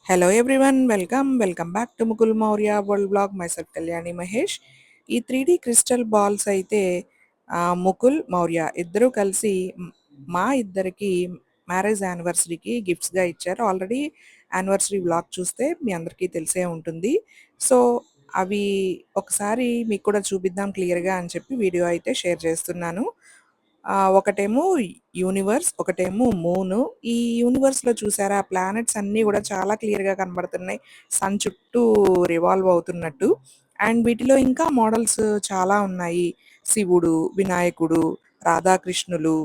Hello everyone welcome back to Mukul Maurya world blog myself Kalyani Mahesh. ఈ 3D crystal balls అయితే ముకుల్ మౌర్య ఇద్దరూ కలిసి మా ఇద్దరికి మ్యారేజ్ యానివర్సరీకి గిఫ్ట్స్గా ఇచ్చారు. ఆల్రెడీ యానివర్సరీ వ్లాగ్ చూస్తే మీ అందరికీ తెలిసే ఉంటుంది. సో అవి ఒకసారి మీకు కూడా చూపిద్దాం క్లియర్గా అని చెప్పి వీడియో అయితే షేర్ చేస్తున్నాను. ఒకటేమో యూనివర్స్, ఒకటేమో మూను. ఈ యూనివర్స్‌లో చూసారా ప్లానెట్స్ అన్నీ గూడా చాలా క్లియర్‌గా కనబడుతున్నాయి. సన్ చుట్టూ రివాల్వ్ అవుతున్నట్టు. అండ్ వీటిలో ఇంకా మోడల్స్ చాలా ఉన్నాయి. శివుడు, వినాయకుడు, రాధాకృష్ణులు,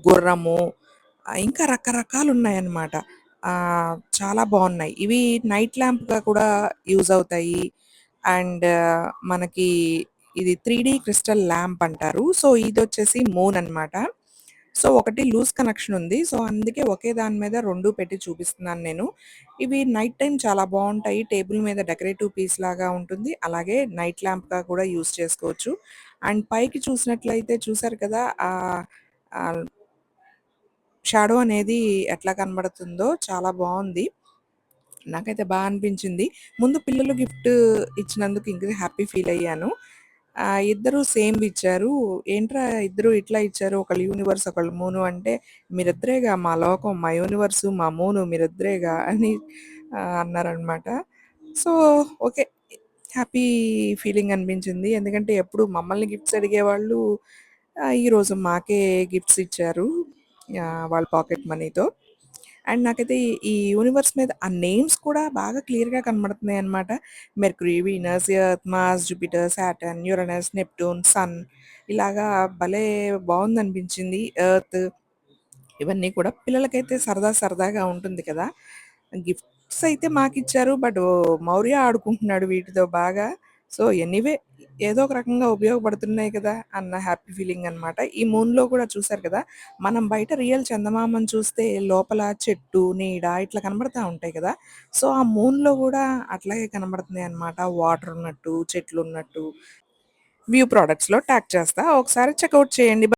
గుర్రము, ఇంకా రకరకాలున్నాయన్నమాట. చాలా బావున్నాయి. ఇవి నైట్ ల్యాంప్‌గా కూడా యూజ్ అవుతాయి. అండ్ మనకి ఇది 3 క్రిస్టల్ ల్యాంప్ అంటారు. సో ఇదొచ్చేసి మూన్ అన్నమాట. సో ఒకటి లూజ్ కనెక్షన్ ఉంది. సో అందుకే ఒకే దాని మీద 2 పెట్టి చూపిస్తున్నాను నేను. ఇవి నైట్ టైమ్ చాలా బావుంటాయి. టేబుల్ మీద డెకరేటివ్ పీస్ లాగా ఉంటుంది. అలాగే నైట్ ల్యాంప్‌గా కూడా యూజ్ చేసుకోవచ్చు. అండ్ పైకి చూసినట్లయితే చూసారు కదా! ఆహ్, షాడో అనేది ఎట్లా కనబడుతుందో చాలా బావుంది. నాకైతే అనిపించింది. ముందు పిల్లలు గిఫ్ట్ ఇచ్చినందుకు ఇంకా హ్యాపీ ఫీల్ అయ్యాను. ఇద్దరు సేమ్‌వి ఇచ్చారు. "ఏంట్రా ఇద్దరు ఇట్లా ఇచ్చారు. ఒకళ్ళు యూనివర్స్, ఒకళ్ళు మూను" అంటే, "మీరిద్దరేగా మా లోకం, మా యూనివర్సు, మా మూను మీరిద్దరేగా" అని అన్నారనమాట. So, okay. హ్యాపీ ఫీలింగ్ అనిపించింది. ఎందుకంటే ఎప్పుడు మమ్మల్ని గిఫ్ట్స్ అడిగేవాళ్ళు ఈరోజు మాకే గిఫ్ట్స్ ఇచ్చారు. వాళ్ళ పాకెట్ మనీతో. అండ్ నాకైతే ఈ యూనివర్స్ మీద ఆ నేమ్స్ కూడా బాగా క్లియర్‌గా కనబడుతున్నాయన్నమాట. Mercury, Venus, Earth, Mars, Jupiter, Saturn, Uranus, Neptune, sun ఇలాగా భలే బావుందనిపించింది. ఎర్త్ ఇవన్నీ కూడా పిల్లలకైతే సరదాగా ఉంటుంది కదా! గిఫ్ట్స్ అయితే మాకిచ్చారు. బట్ మౌర్య ఆడుకుంటున్నాడు వీటితో బాగా. సో, ఎనీవే ఏదో ఒక రకంగా ఉపయోగపడుతున్నాయి కదా! అన్న హ్యాపీ ఫీలింగ్ అనమాట. ఈ మూన్‌లో కూడా చూసారు కదా! మనం బయట రియల్ చందమామను చూస్తే లోపల చెట్టు, నీడ ఇట్లా కనబడతా ఉంటాయి కదా! సో, ఆ మూన్‌లో గూడా అట్లాగే కనబడుతున్నాయన్నమాట. వాటర్ ఉన్నట్టు, చెట్లున్నట్టు. వ్యూ ప్రొడక్ట్స్‌లో ట్యాగ్ చేస్తా. ఒకసారి చెకౌట్ చేయండి.